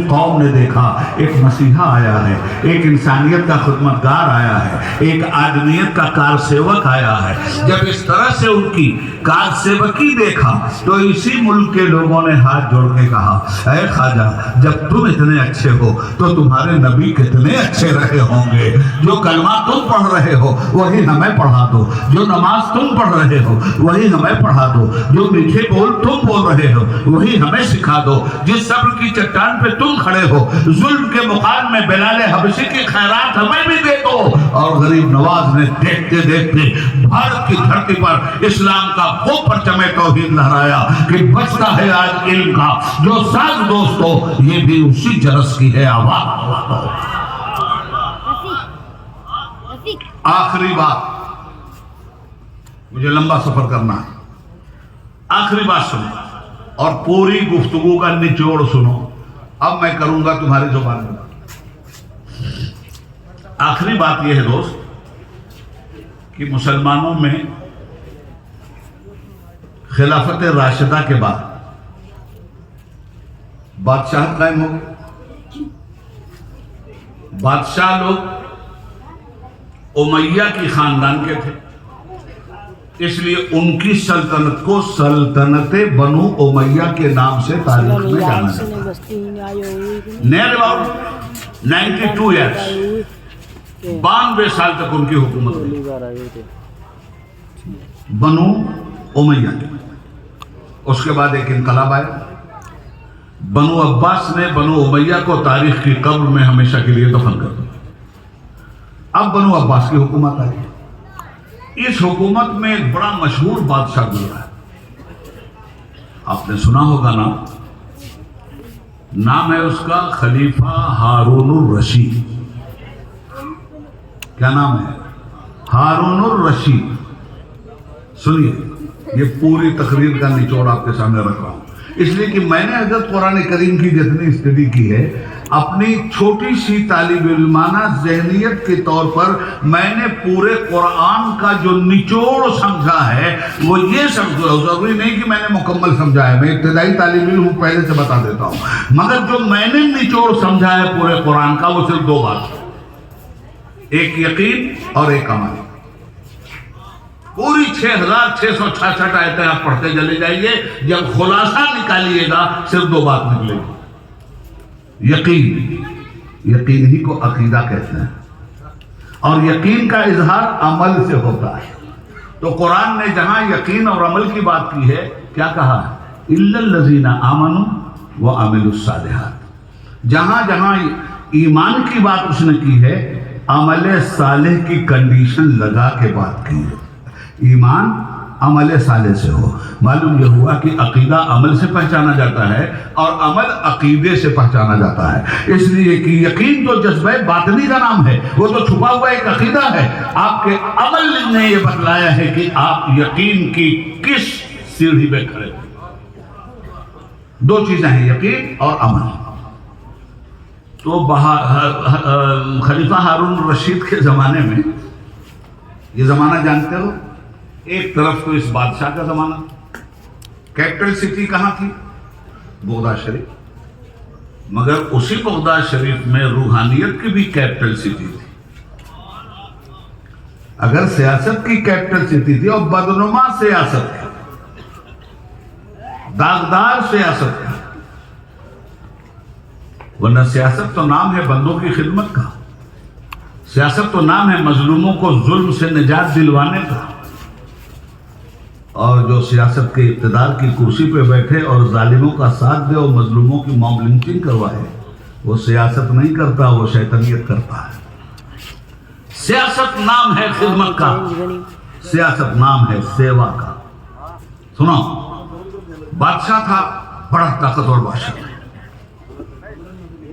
قوم نے دیکھا ایک مسیحا آیا ہے، ایک انسانیت کا خدمتگار آیا ہے، ایک آدمیت کا کار سیوک آیا ہے۔ جب اس طرح سے ان کی کار سیوکی دیکھا تو اسی ملک کے لوگوں نے ہاتھ جوڑ کے کہا، اے خواجہ جب تم اتنے اچھے ہو تو تمہارے نبی کتنے اچھے رہے ہوں گے۔ جو کلمہ تم پڑھ رہے ہو وہی ہمیں پڑھا دو، جو نماز تم پڑھ رہے ہو وہی ہمیں پڑھا دو، جو میٹھے بول تم بول رہے ہو وہی ہمیں سکھا دو، جس صبر کی چٹان پہ تم کھڑے ہو ظلم کے مقام میں بلال حبشی کی خیرات ہمیں بھی دے دو۔ اور غریب نواز نے دیکھتے دیکھتے بھارت کی دھرتی پر اسلام کا وہ پرچم توحید لہرایا کہ بچتا ہے آج علم کا جو ساز دوستو، یہ بھی اسی جرس کی ہے آواز۔ آخری بات، مجھے لمبا سفر کرنا ہے، آخری بات سنو اور پوری گفتگو کا نچوڑ سنو۔ اب میں کروں گا تمہاری زبان میں۔ آخری بات یہ ہے دوست کہ مسلمانوں میں خلافت راشدہ کے بعد بادشاہت قائم ہو گئی۔ بادشاہ لوگ امیہ کی خاندان کے تھے، اس لیے ان کی سلطنت کو سلطنت بنو امیہ کے نام سے تاریخ میں جانا جاتا ہے۔ نیئر اباؤٹ 92 ایئرس، 92 سال تک ان کی حکومت ہوئی بنو امیہ کی۔ اس کے بعد ایک انقلاب آیا، بنو عباس نے بنو امیہ کو تاریخ کی قبر میں ہمیشہ کے لیے دفن کر دیا۔ اب بنو عباس کی حکومت آئی۔ اس حکومت میں ایک بڑا مشہور بادشاہ گزرا ہے، آپ نے سنا ہوگا نام ہے اس کا خلیفہ ہارون الرشید۔ کیا نام ہے؟ ہارون الرشید۔ سنیے، یہ پوری تقریر کا نچوڑ آپ کے سامنے رکھ رہا ہوں، اس لیے کہ میں نے حضرت قرآن کریم کی جتنی اسٹڈی کی ہے اپنی چھوٹی سی طالب علمانہ ذہنیت کے طور پر میں نے پورے قرآن کا جو نچوڑ سمجھا ہے وہ یہ سمجھا۔ ضروری نہیں کہ میں نے مکمل سمجھا ہے، میں ابتدائی طالب علم ہوں، پہلے سے بتا دیتا ہوں، مگر جو میں نے نچوڑ سمجھا ہے پورے قرآن کا وہ صرف دو بات، ایک یقین اور ایک عمل۔ پوری 6666 آیتیں آپ پڑھتے چلے جائیے، جب خلاصہ نکالیے گا صرف دو بات نکلے گی، یقین، یقین ہی کو عقیدہ کہتے ہیں، اور یقین کا اظہار عمل سے ہوتا ہے۔ تو قرآن نے جہاں یقین اور عمل کی بات کی ہے کیا کہا ہے؟ اِلَّا الَّذِينَ آمَنُوا وَعَمِلُوا الصَّالِحَاتِ۔ جہاں جہاں ایمان کی بات اس نے کی ہے عمل صالح کی کنڈیشن لگا کے بات کی ہے۔ ایمان عمل صالح سے ہو، معلوم یہ ہوا کہ عقیدہ عمل سے پہچانا جاتا ہے اور عمل عقیدے سے پہچانا جاتا ہے، اس لیے کہ یقین تو جذبہ باطنی کا نام ہے، وہ تو چھپا ہوا ایک عقیدہ ہے۔ آپ کے عمل نے یہ بتلایا ہے کہ آپ یقین کی کس سیڑھی پہ کھڑے ہیں۔ دو چیزیں ہیں، یقین اور عمل۔ تو خلیفہ ہارون الرشید کے زمانے میں، یہ زمانہ جانتے ہو، ایک طرف تو اس بادشاہ کا زمانہ، کیپٹل سٹی کہاں تھی؟ بغداد شریف، مگر اسی بغداد شریف میں روحانیت کی بھی کیپٹل سٹی تھی۔ اگر سیاست کی کیپٹل سٹی تھی اور بدنما سیاست تھی، داغدار سیاست تھی، ورنہ سیاست تو نام ہے بندوں کی خدمت کا، سیاست تو نام ہے مظلوموں کو ظلم سے نجات دلوانے کا، اور جو سیاست کے اقتدار کی کرسی پہ بیٹھے اور ظالموں کا ساتھ دے اور مظلوموں کی موب لنچنگ کروائے، وہ سیاست نہیں کرتا، وہ شیطانیت کرتا ہے۔ سیاست نام ہے خدمت کا، سیاست نام ہے سیوا کا۔ سنو، بادشاہ تھا، بڑا طاقتور بادشاہ تھا،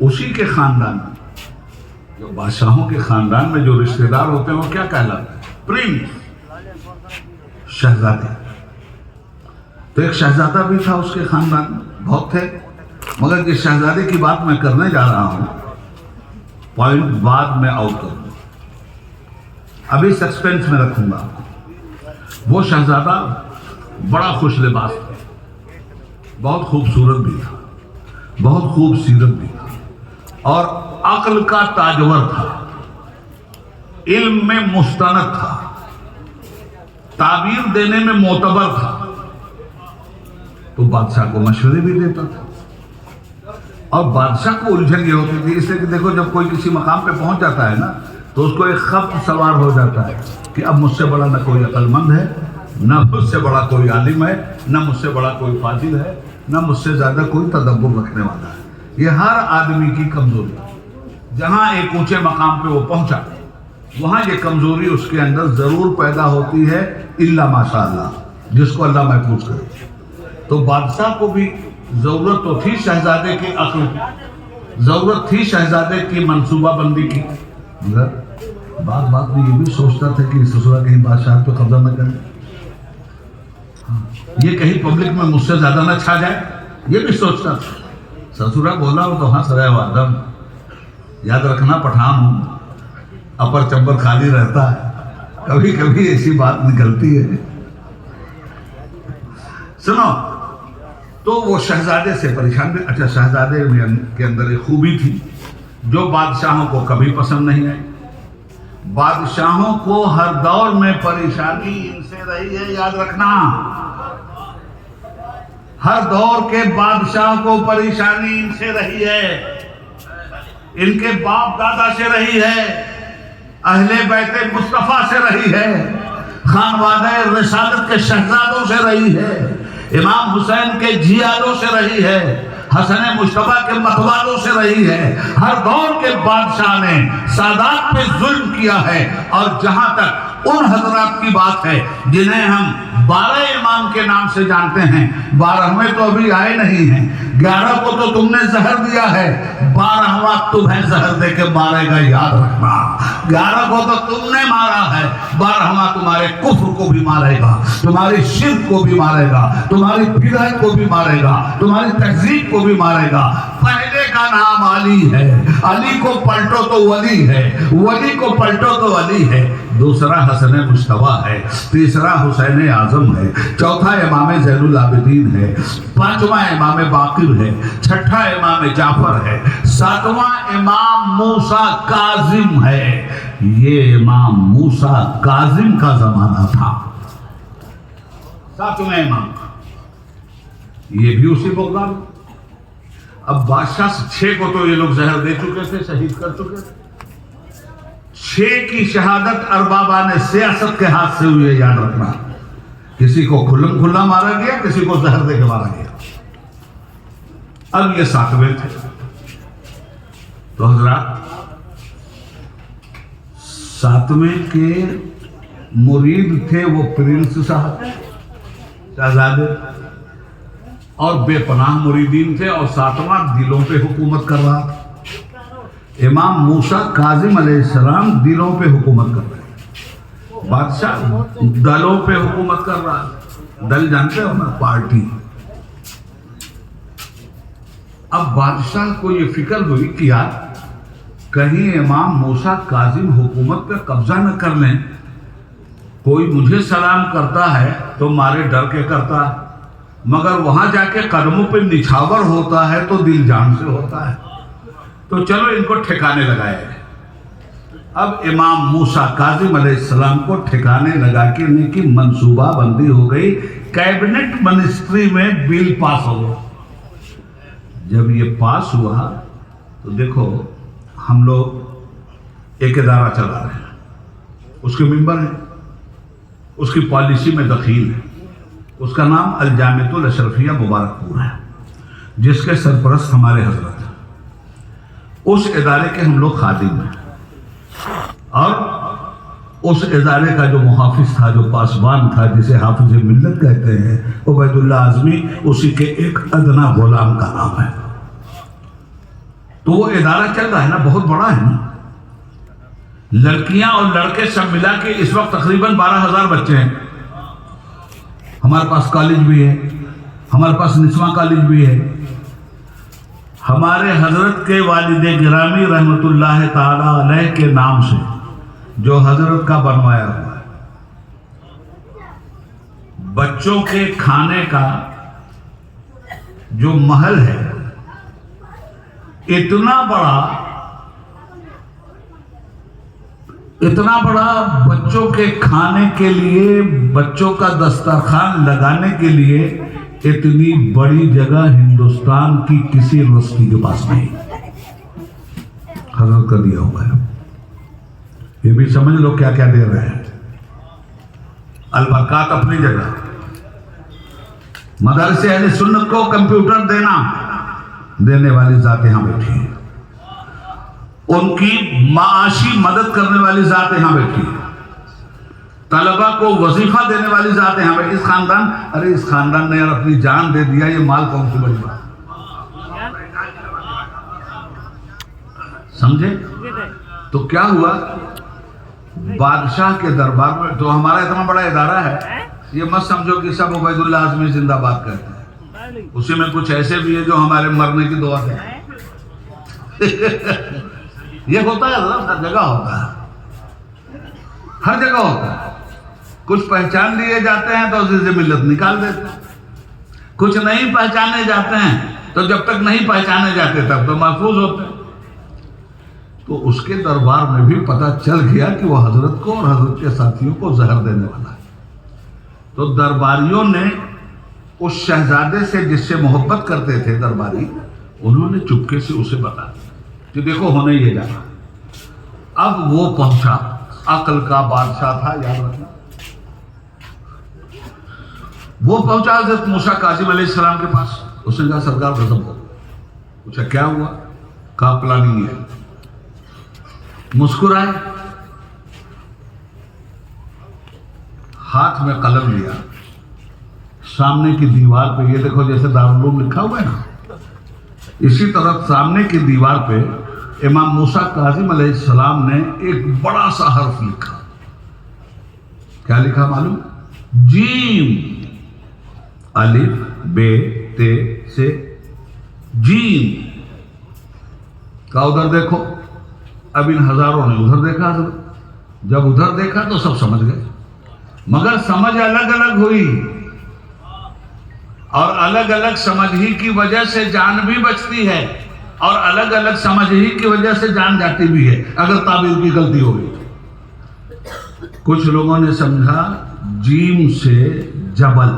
اسی کے خاندان میں، جو بادشاہوں کے خاندان میں جو رشتہ دار ہوتے ہیں وہ کیا کہلاتے ہیں؟ پرنس، شہزادے۔ تو ایک شہزادہ بھی تھا اس کے خاندان میں، بہت تھے، مگر جس شہزادے کی بات میں کرنے جا رہا ہوں پوائنٹ بعد میں آؤٹ کروں، ابھی سسپینس میں رکھوں گا۔ وہ شہزادہ بڑا خوش لباس تھا، بہت خوبصورت بھی تھا، بہت خوب سیرت بھی تھا، اور عقل کا تاجور تھا، علم میں مستند تھا، تعبیر دینے میں معتبر تھا، تو بادشاہ کو مشورے بھی دیتا تھا۔ اور بادشاہ کو الجھن یہ ہوتی تھی، اس لیے کہ دیکھو جب کوئی کسی مقام پہ پہنچ جاتا ہے نا تو اس کو ایک خط سوار ہو جاتا ہے کہ اب مجھ سے بڑا نہ کوئی عقل مند ہے، نہ مجھ سے بڑا کوئی عالم ہے، نہ مجھ سے بڑا کوئی فاضل ہے، نہ مجھ سے زیادہ کوئی تدبر رکھنے والا ہے۔ یہ ہر آدمی کی کمزوری ہے۔ جہاں ایک اونچے مقام پہ وہ پہنچا وہاں یہ کمزوری اس کے اندر ضرور پیدا ہوتی ہے، الا ماشاء اللہ، جس کو اللہ محفوظ کرے۔ تو بادشاہ کو بھی ضرورت تو تھی شہزادے کی عقل کی، ضرورت تھی شہزادے کی منصوبہ بندی کی، مگر بات میں یہ بھی سوچتا تھا کہ سسرا کہیں بادشاہ پہ قبضہ نہ کرے، یہ کہیں پبلک میں مجھ سے زیادہ نہ چھا جائے، یہ بھی سوچتا تھا۔ سسرا بولا ہو تو ہنس رہے ہو آدم، یاد رکھنا پٹھان ہوں، اپر چمبر خالی رہتا ہے، کبھی کبھی ایسی بات نکلتی ہے۔ سنو، تو وہ شہزادے سے پریشان بھی۔ اچھا، شہزادے کے اندر ایک خوبی تھی جو بادشاہوں کو کبھی پسند نہیں آئی۔ بادشاہوں کو ہر دور میں پریشانی ان سے رہی ہے، یاد رکھنا، ہر دور کے بادشاہ کو پریشانی ان سے رہی ہے، ان کے باپ دادا سے رہی ہے، اہل بیت مصطفیٰ سے رہی ہے، خانوادہ رسالت کے شہزادوں سے رہی ہے، امام حسین کے جھیالوں سے رہی ہے، حسن مجتبیٰ کے متوالوں سے رہی ہے۔ ہر دور کے بادشاہ نے سادات پہ ظلم کیا ہے، اور جہاں تک ان حضرات کی بات ہے جنہیں ہم 12 امام کے نام سے جانتے ہیں، 12ویں تو ابھی آئے نہیں ہیں، 11 کو تو تم نے زہر دیا ہے، 12واں تمہیں زہر دے کے مارے گا، یاد رکھنا۔ 11 کو تو تم نے مارا ہے، 12واں تمہارے کفر کو بھی مارے گا، تمہاری شرک کو بھی مارے گا، تمہاری بدعت کو بھی مارے گا، تمہاری تہذیب کو بھی مارے گا۔ پہلے کا نام علی ہے، علی کو پلٹو تو ولی ہے، ولی کو پلٹو تو علی ہے، دوسرا حسن مجتبیٰ ہے، تیسرا حسین اعظم ہے، چوتھا امام زین العابدین ہے، پانچواں امام باقر ہے، چھٹا امام جعفر ہے، ساتواں امام موسیٰ کاظم ہے۔ یہ امام موسیٰ کاظم کا زمانہ تھا، ساتواں امام، یہ بھی اسی بغداد۔ اب بادشاہ 6 کو تو یہ لوگ زہر دے چکے تھے، شہید کر چکے تھے۔ 6 کی شہادت اربابان سیاست کے ہاتھ سے ہوئی ہے، یاد رکھنا۔ کسی کو کھلم کھلا مارا گیا، کسی کو زہر دے کے مارا گیا۔ اب یہ 7ویں تھے۔ تو حضرات، 7ویں کے مرید تھے وہ پرنس صاحب، شہزادے، اور بے پناہ مریدین تھے، اور 7واں دلوں پہ حکومت کر رہا تھا۔ امام موسیٰ کاظم علیہ السلام دلوں پہ حکومت کر رہے، بادشاہ دلوں پہ حکومت کر رہا۔ دل جانتے ہو نا، پارٹی۔ اب بادشاہ کو یہ فکر ہوئی کہ یار کہیں امام موسیٰ کاظم حکومت پہ قبضہ نہ کر لیں، کوئی مجھے سلام کرتا ہے تو مارے ڈر کے کرتا ہے، مگر وہاں جا کے قدموں پہ نچھاور ہوتا ہے تو دل جان سے ہوتا ہے، تو چلو ان کو ٹھکانے لگائے۔ اب امام موسیٰ کاظم علیہ السلام کو ٹھکانے لگا کے ان کی منصوبہ بندی ہو گئی، کیبنٹ منسٹری میں بل پاس ہو گیا۔ جب یہ پاس ہوا تو دیکھو، ہم لوگ ایک ادارہ چلا رہے ہیں، اس کے ممبر ہیں، اس کی پالیسی میں دخیل ہے، اس کا نام الجامعۃ الاشرفیہ مبارک پور ہے، جس کے سرپرست ہمارے حضرت ہیں۔ اس ادارے کے ہم لوگ خادم ہیں، اور اس ادارے کا جو محافظ تھا، جو پاسبان تھا، جسے حافظ ملت کہتے ہیں، عبید اللہ اعظمی، اسی کے ایک ادنا غلام کا نام ہے۔ تو وہ ادارہ چل رہا ہے نا، بہت بڑا ہے نا، لڑکیاں اور لڑکے سب ملا کے اس وقت تقریباً 12,000 بچے ہیں۔ ہمارے پاس کالج بھی ہے، ہمارے پاس نسواں کالج بھی ہے۔ ہمارے حضرت کے والد گرامی رحمت اللہ تعالی علیہ کے نام سے جو حضرت کا بنوایا ہوا ہے، بچوں کے کھانے کا جو محل ہے اتنا بڑا بچوں کے کھانے کے لیے، بچوں کا دسترخوان لگانے کے لیے اتنی بڑی جگہ ہندوستان کی کسی یونیورسٹی کے پاس نہیں، حضرت کا دیا ہوا ہے۔ یہ بھی سمجھ لو کیا کیا دے رہے ہیں۔ البرکات اپنی جگہ، مدرسے اہل سنت کو کمپیوٹر دینے والی ذات یہاں بیٹھی ہے، ان کی معاشی مدد کرنے والی ذات یہاں بیٹھی ہے، طلبہ کو وظیفہ دینے والی ذات یہاں بیٹھی۔ اس خاندان نے یار اپنی جان دے دیا، یہ مال کون سی بڑی بات؟ سمجھے؟ تو کیا ہوا؟ بادشاہ کے دربار میں، تو ہمارا اتنا بڑا ادارہ ہے، یہ مت سمجھو کہ سب عبید اللہ اعظمی زندہ باد کہتے ہیں، اسی میں کچھ ایسے بھی ہے جو ہمارے مرنے کی دعا ہے۔ یہ ہوتا ہے، ہر جگہ ہوتا ہے، ہر جگہ ہوتا ہے۔ کچھ پہچان لیے جاتے ہیں تو عزیز ملت نکال دیتے ہیں، کچھ نہیں پہچانے جاتے ہیں تو جب تک نہیں پہچانے جاتے تب تو محفوظ ہوتے ہیں۔ تو اس کے دربار میں بھی پتہ چل گیا کہ وہ حضرت کو اور حضرت کے ساتھیوں کو زہر دینے والا ہے۔ تو درباریوں نے اس شہزادے سے، جس سے محبت کرتے تھے درباری، انہوں نے چپکے سے اسے بتا دیا کہ دیکھو ہونے یہ جانا۔ اب وہ پہنچا، عقل کا بادشاہ تھا، یاد رکھنا۔ وہ پہنچا حضرت موسیٰ کاظم علیہ السلام کے پاس، اس نے کہا سرکار غضب ہو۔ پوچھا کیا ہوا؟ کہا پلاننگ ہے۔ مسکرائے، ہاتھ میں قلم لیا، سامنے کی دیوار پہ، یہ دیکھو جیسے دارالعلوم لکھا ہوا ہے نا، اسی طرح سامنے کی دیوار پہ امام موسیٰ کاظم علیہ السلام نے ایک بڑا سا حرف لکھا۔ کیا لکھا معلوم؟ جیم، الف بے تے سے جیم۔ کہا ادھر دیکھو۔ اب ان ہزاروں نے ادھر دیکھا، حضرت جب ادھر دیکھا تو سب سمجھ گئے، مگر سمجھ الگ الگ ہوئی، اور الگ الگ سمجھ ہی کی وجہ سے جان بھی بچتی ہے، اور الگ الگ سمجھ ہی کی وجہ سے جان جاتی بھی ہے اگر تعبیر کی غلطی ہو گئی۔ کچھ لوگوں نے سمجھا جیم سے جبل،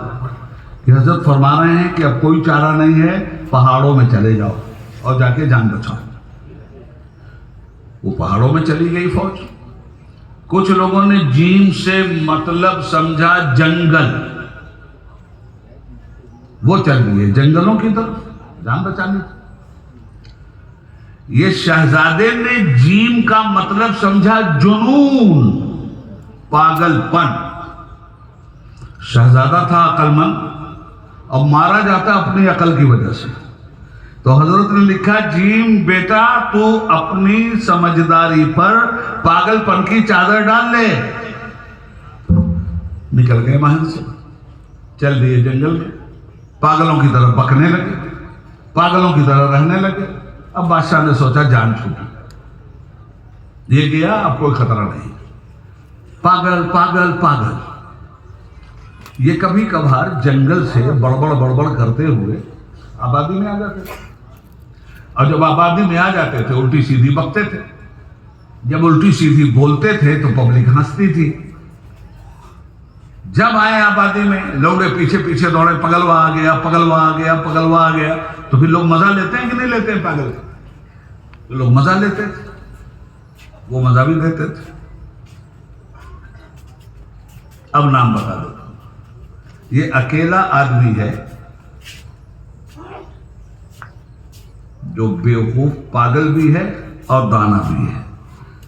کہ حضرت فرما رہے ہیں کہ اب کوئی چارہ نہیں ہے، پہاڑوں میں چلے جاؤ اور جا کے جان بچاؤ۔ وہ پہاڑوں میں چلی گئی فوج۔ کچھ لوگوں نے جیم سے مطلب سمجھا جنگل، وہ چل گئی جنگلوں کی طرف جان بچانے۔ یہ شہزادے نے جیم کا مطلب سمجھا جنون، پاگل پن۔ شہزادہ تھا عقل مند، اور مارا جاتا اپنی عقل کی وجہ سے۔ تو حضرت نے لکھا جیم بیٹا تو اپنی سمجھداری پر پاگل پن کی چادر ڈال لے۔ نکل گئے محل سے، چل دیے جنگل میں، پاگلوں کی طرح بکنے لگے، پاگلوں کی طرح رہنے لگے۔ اب بادشاہ نے سوچا جان چھوٹی، یہ گیا اب کوئی خطرہ نہیں، پاگل پاگل پاگل۔ یہ کبھی کبھار جنگل سے بڑبڑ کرتے ہوئے آبادی میں آ جاتے تھے، اور جب آبادی میں آ جاتے تھے الٹی سیدھی بکتے تھے۔ جب الٹی سیدھی بولتے تھے تو پبلک ہنستی تھی۔ جب آئے آبادی میں، لوگے پیچھے پیچھے دوڑے، پگلوا آ گیا، پگلوا آ گیا، پگلوا آ گیا، تو پھر لوگ مزہ لیتے ہیں کہ نہیں لیتے ہیں؟ پاگل تو لوگ مزہ لیتے تھے، وہ مزہ بھی دیتے تھے۔ اب نام بتا دو، یہ اکیلا آدمی ہے جو بیوقوف پاگل بھی ہے اور دانا بھی ہے۔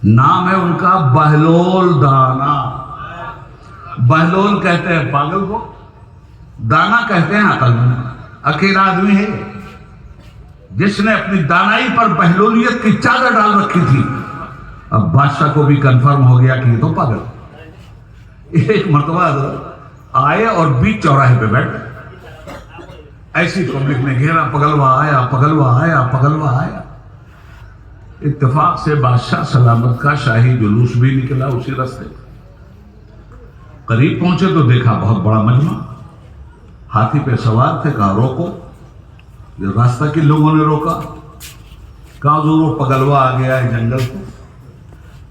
نام ہے ان کا بہلول دانا۔ بہلول کہتے ہیں پاگل کو، دانا کہتے ہیں عقل مند۔ اکیلا آدمی ہے جس نے اپنی دانائی پر بہلولیت کی چادر ڈال رکھی تھی۔ اب بادشاہ کو بھی کنفرم ہو گیا کہ یہ تو پاگل۔ ایک مرتبہ حضرت آئے اور بیچ چوراہے پہ بیٹھ، ایسی پبلک نے گھیرا، پگلوا آیا، پگلوا آیا، پگلوا آیا۔ اتفاق سے بادشاہ سلامت کا شاہی جلوس بھی نکلا اسی راستے۔ قریب پہنچے تو دیکھا بہت بڑا مجمع، ہاتھی پہ سوار تھے، کہا روکو۔ یہ راستہ کن لوگوں نے روکا؟ کہا حضور وہ پگلوا آ گیا ہے جنگل سے،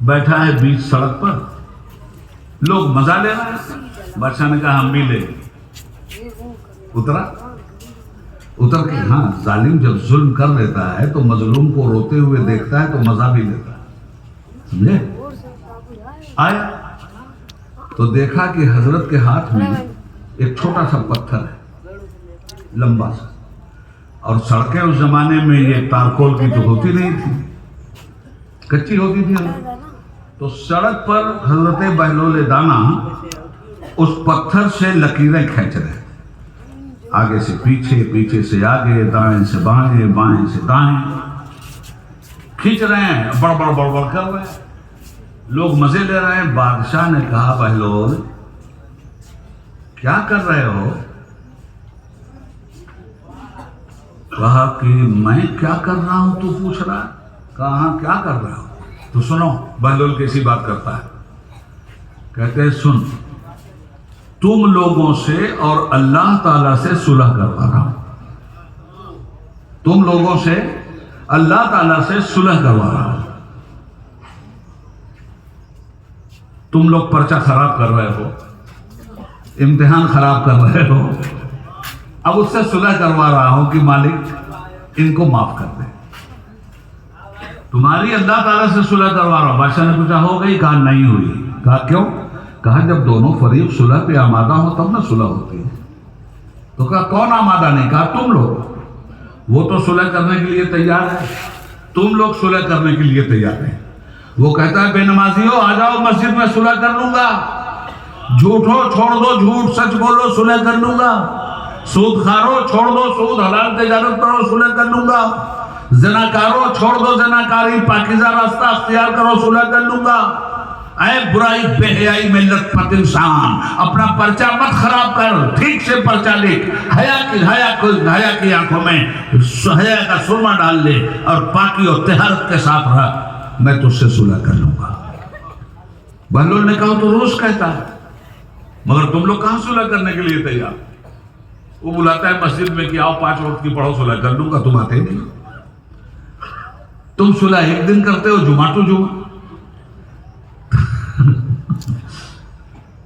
بیٹھا ہے بیچ سڑک پر، لوگ مزہ لے رہے ہیں۔ بادشاہ نے کہا ہم بھی لے۔ اتر کے ہاں ظالم جب ظلم کر لیتا ہے تو مظلوم کو روتے ہوئے دیکھتا ہے تو مزہ بھی لیتا ہے، سمجھے؟ آیا تو دیکھا کہ حضرت کے ہاتھ میں ایک چھوٹا سا پتھر ہے لمبا سا، اور سڑکیں اس زمانے میں یہ تارکول کی تو ہوتی نہیں تھی، کچی ہوتی تھی، تو سڑک پر حضرت بہلول دانا اس پتھر سے لکیریں کھینچ رہے، آگے سے پیچھے، پیچھے سے آگے، دائیں سے بائیں، بائیں سے دائیں کھینچ رہے ہیں، بڑبڑ بڑبڑ کر رہے ہیں، لوگ مزے لے رہے ہیں۔ بادشاہ نے کہا بہلول کیا کر رہے ہو؟ کہا کہ میں کیا کر رہا ہوں تو پوچھ رہا ہے؟ کہا ہاں کیا کر رہے ہو؟ تو سنو، بہلول کیسی بات کرتا ہے، کہتے ہیں سن، تم لوگوں سے اور اللہ تعالیٰ سے صلح کروا رہا ہوں، تم لوگوں سے اللہ تعالیٰ سے صلح کروا رہا ہوں، تم لوگ پرچہ خراب کر رہے ہو، امتحان خراب کر رہے ہو، اب اس سے صلح کروا رہا ہوں کہ مالک ان کو معاف کر دے، تمہاری اللہ تعالیٰ سے صلح کروا رہا ہوں۔ بادشاہ نے پوچھا ہو گئی؟ کہا نہیں ہوئی۔ کہا کیوں؟ کہا جب دونوں فریق صلح پہ آمادہ ہو تب نہ صلح ہوتی ہے۔ تو کہا کون آمادہ نہیں؟ کہا تم لوگ، وہ تو صلح کرنے کے لیے تیار ہے، تم لوگ صلح کرنے کے لیے تیار ہیں۔ وہ کہتا ہے بے نمازیوں آ جاؤ مسجد میں صلح کر لوں گا، جھوٹو چھوڑ دو جھوٹ، سچ بولو صلح کر لوں گا، سود خارو چھوڑ دو سود، حلال تجارت کرو صلح کر لوں گا، زناکارو چھوڑ دو زناکاری، پاکیزہ راستہ اختیار کرو صلح کر لوں گا۔ اے برائی بے حیائی میں لت پت انسان، اپنا پرچہ مت خراب کر، ٹھیک سے پرچہ لکھ، حیا کی آنکھوں میں حیا کا سرما ڈال لے اور پاکی اور طہارت کے ساتھ رہ، میں تجھ سے صلح کر لوں گا۔ بہلول نے کہا تو روز کہتا ہے، مگر تم لوگ کہاں صلح کرنے کے لیے تیار؟ وہ بلاتا ہے مسجد میں کہ آؤ 5 وقت کی پڑھو صلح کر لوں گا، تم آتے نہیں، تم صلح ایک دن کرتے ہو جمعہ ٹو جمعہ،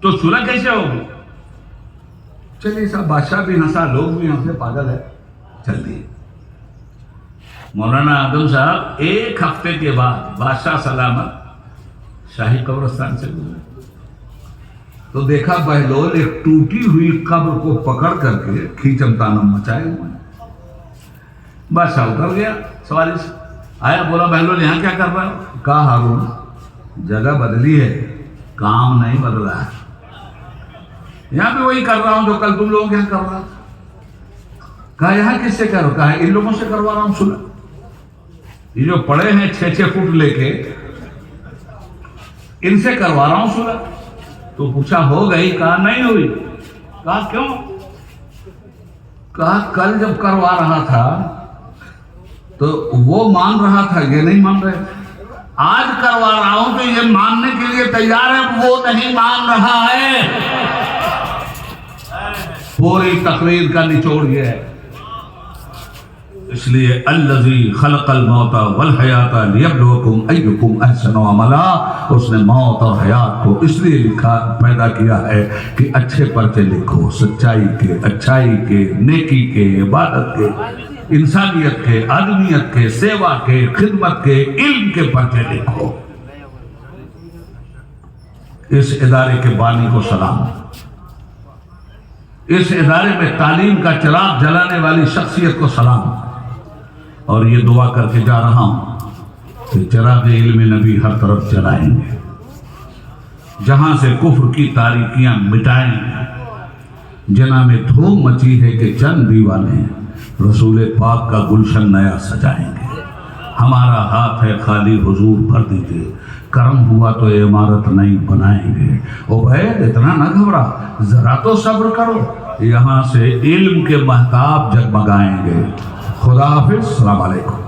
تو صلح کیسے ہوگی؟ چلیے صاحب، بادشاہ بھی ہنسا، لوگ بھی ہنسے، پاگل ہے، چل دیے۔ مولانا آدم صاحب 1 ہفتے کے بعد بادشاہ سلامت شاہی قبرستان سے گزرے تو دیکھا بہلول ایک ٹوٹی ہوئی قبر کو پکڑ کر کے کھیچم تانم مچائے ہوئے ہیں۔ بادشاہ اتر گیا سواری سے، آیا، بولا بہلول یہاں کیا کر رہا ہے؟ کہا ہارون جگہ بدلی ہے، کام نہیں بدلا ہے، یہاں پہ وہی کر رہا ہوں جو کل تم لوگوں کیا کر رہا تھا۔ کہا یہاں کس سے کرو؟ کہا ان لوگوں سے کروا رہا ہوں صلح، یہ جو پڑے ہیں 6 فٹ لے کے، ان سے کروا رہا ہوں صلح۔ تو پوچھا ہو گئی؟ کہا نہیں ہوئی۔ کہا کیوں؟ کہا کل جب کروا رہا تھا تو وہ مان رہا تھا، یہ نہیں مان رہے، آج کروا رہا ہوں تو یہ ماننے کے لیے تیار ہے، وہ نہیں مان رہا ہے۔ پوری تقریر کا نچوڑ یہ ہے، اس لیے الذی خلق الموت والحیات لیبلوکم ایکم احسن عملا، اس نے موت اور حیات کو اس لیے پیدا کیا ہے کہ اچھے پرچے لکھو، سچائی کے، اچھائی کے، نیکی کے، عبادت کے، انسانیت کے، آدمیت کے، سیوا کے، خدمت کے، علم کے پرچے لکھو۔ اس ادارے کے بانی کو سلام، اس ادارے میں تعلیم کا چراغ جلانے والی شخصیت کو سلام، اور یہ دعا کر کے جا رہا ہوں کہ چراغ علم نبی ہر طرف جلائیں گے، جہاں سے کفر کی تاریکیاں مٹائیں گے، جنہ میں دھوم مچی ہے کہ چند دیوانے رسول پاک کا گلشن نیا سجائیں گے۔ ہمارا ہاتھ ہے خالی، حضور بھر دیجئے، کرم ہوا تو عمارت نئی بنائیں گے۔ عبید اتنا نہ گھبرا، ذرا تو صبر کرو، یہاں سے علم کے مہتاب جگمگائیں گے۔ خدا حافظ، السلام علیکم۔